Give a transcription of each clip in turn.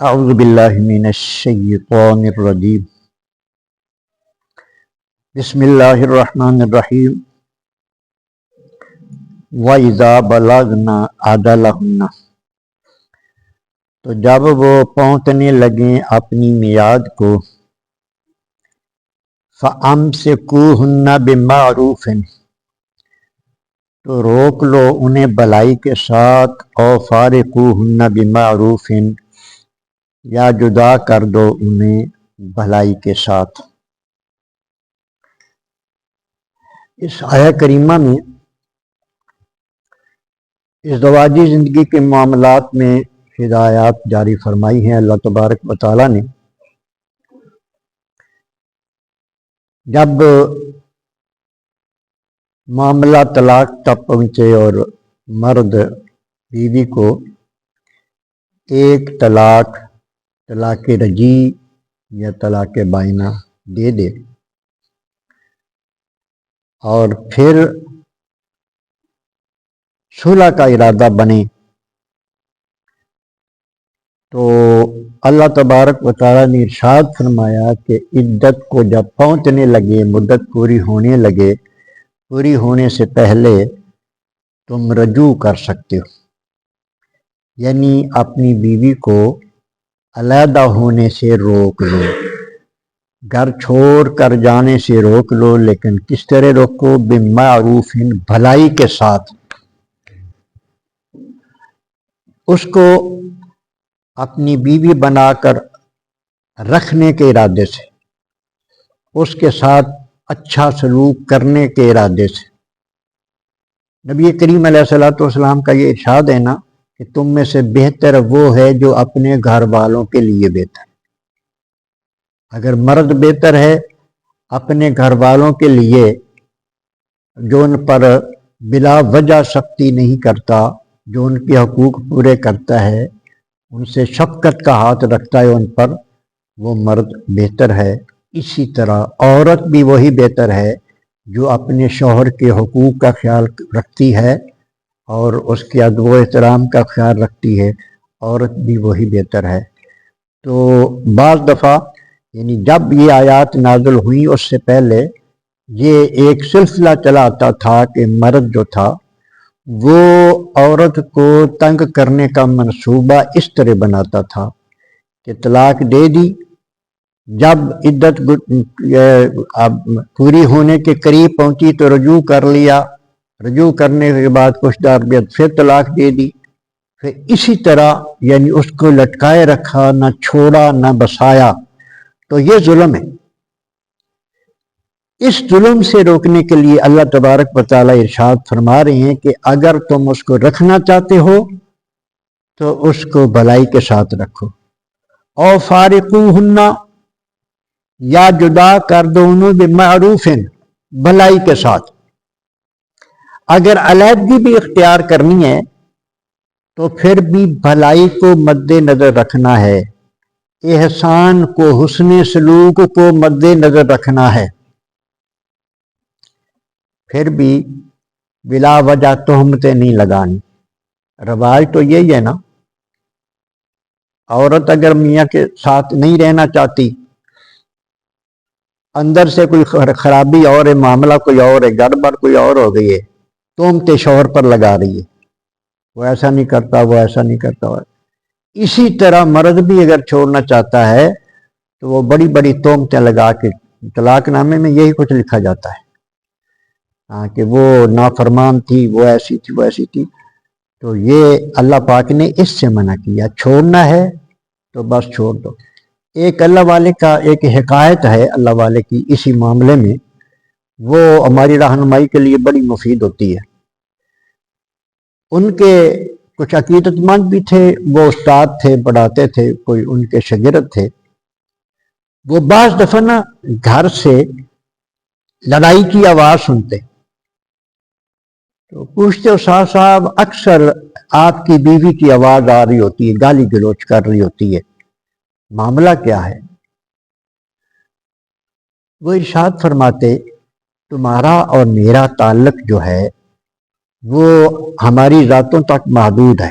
اعوذ باللہ من الشیطان الرجیم بسم اللہ الرحمن الرحیم وَإِذَا بَلَغْنَا أَجَلَهُنَّ، تو جب وہ پہنچنے لگیں اپنی میعاد کو، فَأَمْسِكُوهُنَّ بِمَعْرُوفٍ، تو روک لو انہیں بھلائی کے ساتھ، اور فَارِقُوهُنَّ بِمَعْرُوفٍ، یا جدا کر دو انہیں بھلائی کے ساتھ۔ اس آیہ کریمہ میں ازدواجی زندگی کے معاملات میں ہدایات جاری فرمائی ہیں اللہ تبارک و تعالیٰ نے۔ جب معاملہ طلاق تک پہنچے اور مرد بیوی کو ایک طلاق رجعی یا طلاق بائنہ دے دے، اور پھر صلح کا ارادہ بنے، تو اللہ تبارک و تعالیٰ نے ارشاد فرمایا کہ عدت کو جب پہنچنے لگے، مدت پوری ہونے لگے، پوری ہونے سے پہلے تم رجوع کر سکتے ہو، یعنی اپنی بیوی کو علیحدہ ہونے سے روک لو، گھر چھوڑ کر جانے سے روک لو، لیکن کس طرح روکو؟ بمعروف، بھلائی کے ساتھ۔ اس کو اپنی بیوی بنا کر رکھنے کے ارادے سے، اس کے ساتھ اچھا سلوک کرنے کے ارادے سے۔ نبی کریم علیہ الصلوۃ والسلام کا یہ ارشاد ہے نا کہ تم میں سے بہتر وہ ہے جو اپنے گھر والوں کے لیے بہتر۔ اگر مرد بہتر ہے اپنے گھر والوں کے لیے، جو ان پر بلا وجہ سختی نہیں کرتا، جو ان کے حقوق پورے کرتا ہے، ان سے شفقت کا ہاتھ رکھتا ہے ان پر، وہ مرد بہتر ہے۔ اسی طرح عورت بھی وہی بہتر ہے جو اپنے شوہر کے حقوق کا خیال رکھتی ہے اور اس کے ادب و احترام کا خیال رکھتی ہے، عورت بھی وہی بہتر ہے۔ تو بعض دفعہ یعنی جب یہ آیات نازل ہوئی اس سے پہلے یہ ایک سلسلہ چلا آتا تھا کہ مرد جو تھا وہ عورت کو تنگ کرنے کا منصوبہ اس طرح بناتا تھا کہ طلاق دے دی، جب عدت پوری ہونے کے قریب پہنچی تو رجوع کر لیا، رجوع کرنے کے بعد کچھ دیر بعد پھر طلاق دے دی، پھر اسی طرح یعنی اس کو لٹکائے رکھا، نہ چھوڑا نہ بسایا، تو یہ ظلم ہے۔ اس ظلم سے روکنے کے لیے اللہ تبارک و تعالیٰ ارشاد فرما رہے ہیں کہ اگر تم اس کو رکھنا چاہتے ہو تو اس کو بھلائی کے ساتھ رکھو، اور فارقوہن، یا جدا کر دو انہوں بمعروف، بھلائی کے ساتھ۔ اگر علیحدگی بھی اختیار کرنی ہے تو پھر بھی بھلائی کو مد نظر رکھنا ہے، احسان کو، حسن سلوک کو مد نظر رکھنا ہے، پھر بھی بلا وجہ تہمتیں نہیں لگانی۔ رواج تو یہی ہے نا، عورت اگر میاں کے ساتھ نہیں رہنا چاہتی، اندر سے کوئی خرابی اور ہے، معاملہ کوئی اور ہے، گڑبڑ کوئی اور ہو گئی ہے، تہمتیں شوہر پر لگا رہی ہے، وہ ایسا نہیں کرتا، وہ ایسا نہیں کرتا۔ اسی طرح مرد بھی اگر چھوڑنا چاہتا ہے تو وہ بڑی بڑی تہمتیں لگا کے، طلاق نامے میں یہی کچھ لکھا جاتا ہے کہ وہ نافرمان تھی، وہ ایسی تھی، وہ ایسی تھی۔ تو یہ اللہ پاک نے اس سے منع کیا، چھوڑنا ہے تو بس چھوڑ دو۔ ایک اللہ والے کا ایک حکایت ہے اللہ والے کی اسی معاملے میں، وہ ہماری رہنمائی کے لیے بڑی مفید ہوتی ہے۔ ان کے کچھ عقیدت مند بھی تھے، وہ استاد تھے، پڑھاتے تھے، کوئی ان کے شاگرد تھے، وہ بعض دفعہ نا گھر سے لڑائی کی آواز سنتے تو پوچھتے استاد صاحب اکثر آپ کی بیوی کی آواز آ رہی ہوتی ہے، گالی گلوچ کر رہی ہوتی ہے، معاملہ کیا ہے؟ وہ ارشاد فرماتے تمہارا اور میرا تعلق جو ہے وہ ہماری ذاتوں تک محدود ہے،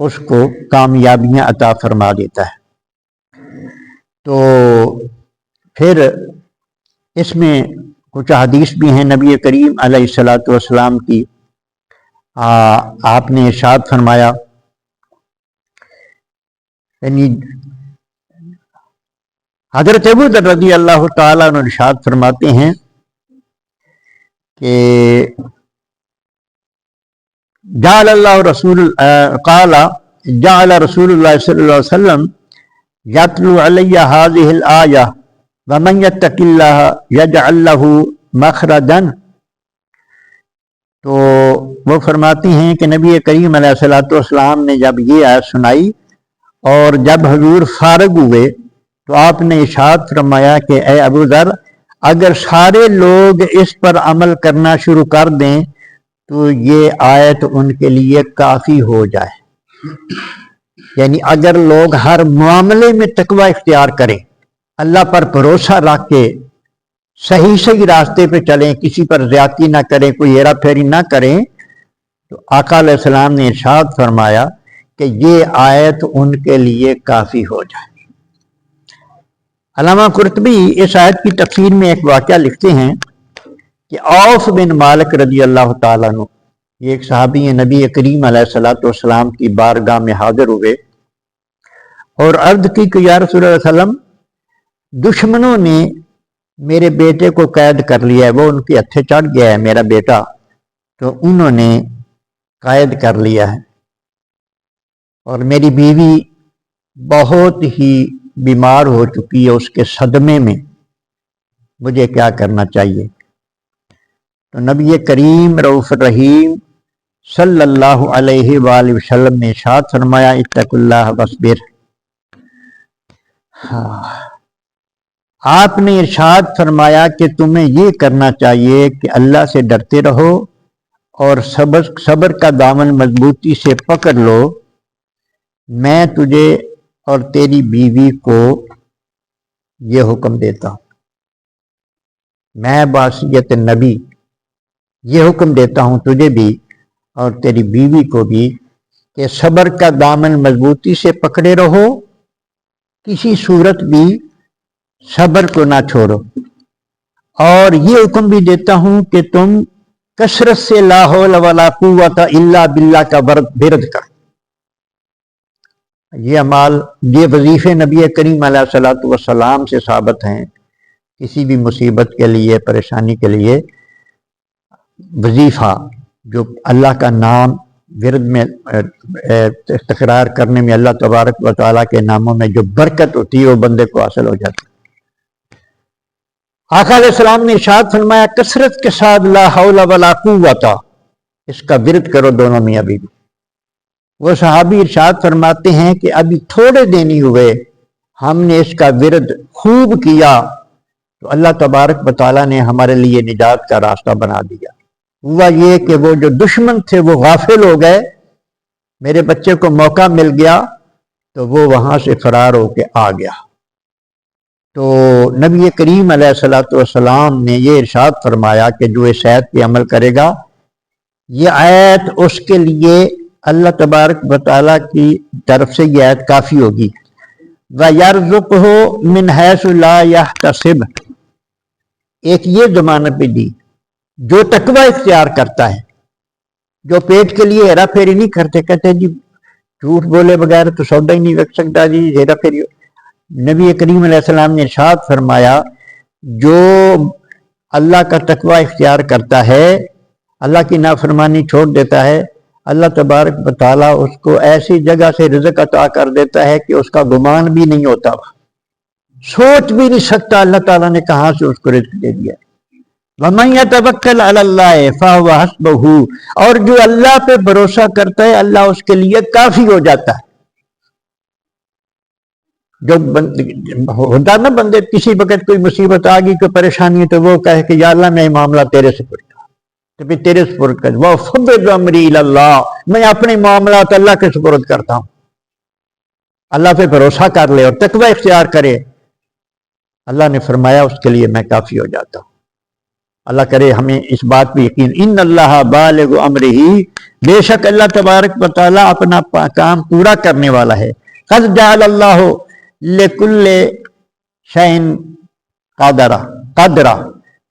اس کو کامیابیاں عطا فرما دیتا ہے۔ تو پھر اس میں کچھ حدیث بھی ہیں نبی کریم علیہ الصلاۃ والسلام کی۔ آپ نے ارشاد فرمایا، یعنی حضرت ابو ذر رضی اللہ تعالیٰ عنہ ارشاد فرماتے ہیں کہ قال رسول اللہ صلی اللہ علیہ وسلم یتلو علی هذه الآیہ ومن یتق اللہ یجعل لہ مخرجا۔ تو وہ فرماتے ہیں کہ نبی کریم علیہ الصلوۃ والسلام نے جب یہ آیت سنائی اور جب حضور فارغ ہوئے تو آپ نے ارشاد فرمایا کہ اے ابو ذر، اگر سارے لوگ اس پر عمل کرنا شروع کر دیں تو یہ آیت ان کے لیے کافی ہو جائے۔ یعنی اگر لوگ ہر معاملے میں تقوی اختیار کریں، اللہ پر بھروسہ رکھ کے صحیح راستے پہ چلیں، کسی پر زیادتی نہ کریں، کوئی ہیرا پھیری نہ کریں، تو آقا علیہ السلام نے ارشاد فرمایا کہ یہ آیت ان کے لیے کافی ہو جائے۔ علامہ قرطبی اس آیت کی تفسیر میں ایک واقعہ لکھتے ہیں کہ عوف بن مالک رضی اللہ تعالیٰ عنہ، یہ ایک صحابی ہیں، نبی کریم علیہ الصلوۃ والسلام کی بارگاہ میں حاضر ہوئے اور عرض کی کہ یا رسول اللہ صلی اللہ علیہ وسلم، دشمنوں نے میرے بیٹے کو قید کر لیا ہے، وہ ان کے ہتھے چڑھ گیا ہے میرا بیٹا، تو انہوں نے قید کر لیا ہے، اور میری بیوی بہت ہی بیمار ہو چکی ہے، اس کے صدمے میں مجھے کیا کرنا چاہیے؟ تو نبی کریم رؤوف الرحیم صلی اللہ علیہ وآلہ وسلم نے ارشاد فرمایا اتق اللہ واصبر۔ آپ نے ارشاد فرمایا کہ تمہیں یہ کرنا چاہیے کہ اللہ سے ڈرتے رہو اور صبر کا دامن مضبوطی سے پکڑ لو۔ میں تجھے اور تیری بیوی کو یہ حکم دیتا ہوں، میں بحیثیت نبی یہ حکم دیتا ہوں تجھے بھی اور تیری بیوی کو بھی کہ صبر کا دامن مضبوطی سے پکڑے رہو، کسی صورت بھی صبر کو نہ چھوڑو، اور یہ حکم بھی دیتا ہوں کہ تم کثرت سے لا حول ولا قوت الا باللہ کا ورد کر۔ یہ اعمال، یہ وظیفے نبی کریم علیہ الصلوۃ والسلام سے ثابت ہیں۔ کسی بھی مصیبت کے لیے، پریشانی کے لیے وظیفہ جو اللہ کا نام ورد میں تکرار کرنے میں اللہ تبارک و تعالیٰ کے ناموں میں جو برکت ہوتی ہے وہ بندے کو حاصل ہو جاتی ہے۔ آقا علیہ السلام نے ارشاد فرمایا کثرت کے ساتھ لا حول ولا قوت، اس کا ورد کرو دونوں میاں بیوی۔ وہ صحابی ارشاد فرماتے ہیں کہ ابھی تھوڑے دن ہی ہوئے ہم نے اس کا ورد خوب کیا تو اللہ تبارک و تعالیٰ نے ہمارے لیے نجات کا راستہ بنا دیا۔ ہوا یہ کہ وہ جو دشمن تھے وہ غافل ہو گئے، میرے بچے کو موقع مل گیا تو وہ وہاں سے فرار ہو کے آ گیا۔ تو نبی کریم علیہ الصلوۃ والسلام نے یہ ارشاد فرمایا کہ جو اس آیت پہ عمل کرے گا، یہ آیت اس کے لیے اللہ تبارک و تعالیٰ کی طرف سے یہ آیت کافی ہوگی۔ وَيَرْزُقْهُ مِنْ حَيْثُ لَا يَحْتَسِبُ، ایک یہ ضمانت بھی دی، جو تقوی اختیار کرتا ہے، جو پیٹ کے لیے ہیرا پھیری نہیں کرتے، کہتے ہیں جی جھوٹ بولے بغیر تو سودا ہی نہیں بک سکتا جی، ہیرا پھیری۔ نبی کریم علیہ السلام نے ارشاد فرمایا جو اللہ کا تقوی اختیار کرتا ہے، اللہ کی نافرمانی چھوڑ دیتا ہے، اللہ تبارک و تعالیٰ اس کو ایسی جگہ سے رزق عطا کر دیتا ہے کہ اس کا گمان بھی نہیں ہوتا، سوچ بھی نہیں سکتا اللہ تعالیٰ نے کہاں سے اس کو رزق دے دیا۔ وَمَن يَتَوَكَّلْ عَلَى اللَّهِ فَهُوَ حَسْبُهُ، اور جو اللہ پہ بھروسہ کرتا ہے اللہ اس کے لیے کافی ہو جاتا ہے۔ جو ہوتا نا بندے کسی وقت کوئی مصیبت آ گئی، کوئی پریشانی ہے تو وہ کہے کہ یا اللہ میں یہ معاملہ تیرے سے پڑھتا تو پھر تیرے سپرد کر، وَأُفَوِّضُ أَمْرِي إِلَى اللَّهِ، میں اپنے معاملات اللہ کے سپرد کرتا ہوں۔ اللہ پہ بھروسہ کر لے اور تقوی اختیار کرے، اللہ نے فرمایا اس کے لیے میں کافی ہو جاتا ہوں۔ اللہ کرے ہمیں اس بات پہ یقین. ان اللہ بالغ امرہ، بے شک اللہ تبارک و تعالیٰ اپنا کام پورا کرنے والا ہے. قد جعل اللہ لکل شیء قدرا،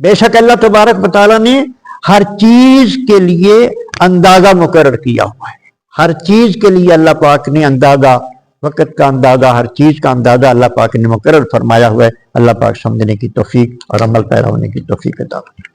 بے شک اللہ تبارک و تعالیٰ نے ہر چیز کے لیے اندازہ مقرر کیا ہوا ہے. ہر چیز کے لیے اللہ پاک نے اندازہ، وقت کا اندازہ، ہر چیز کا اندازہ اللہ پاک نے مقرر فرمایا ہوا ہے. اللہ پاک سمجھنے کی توفیق اور عمل پیرا ہونے کی توفیق عطا فرمائے.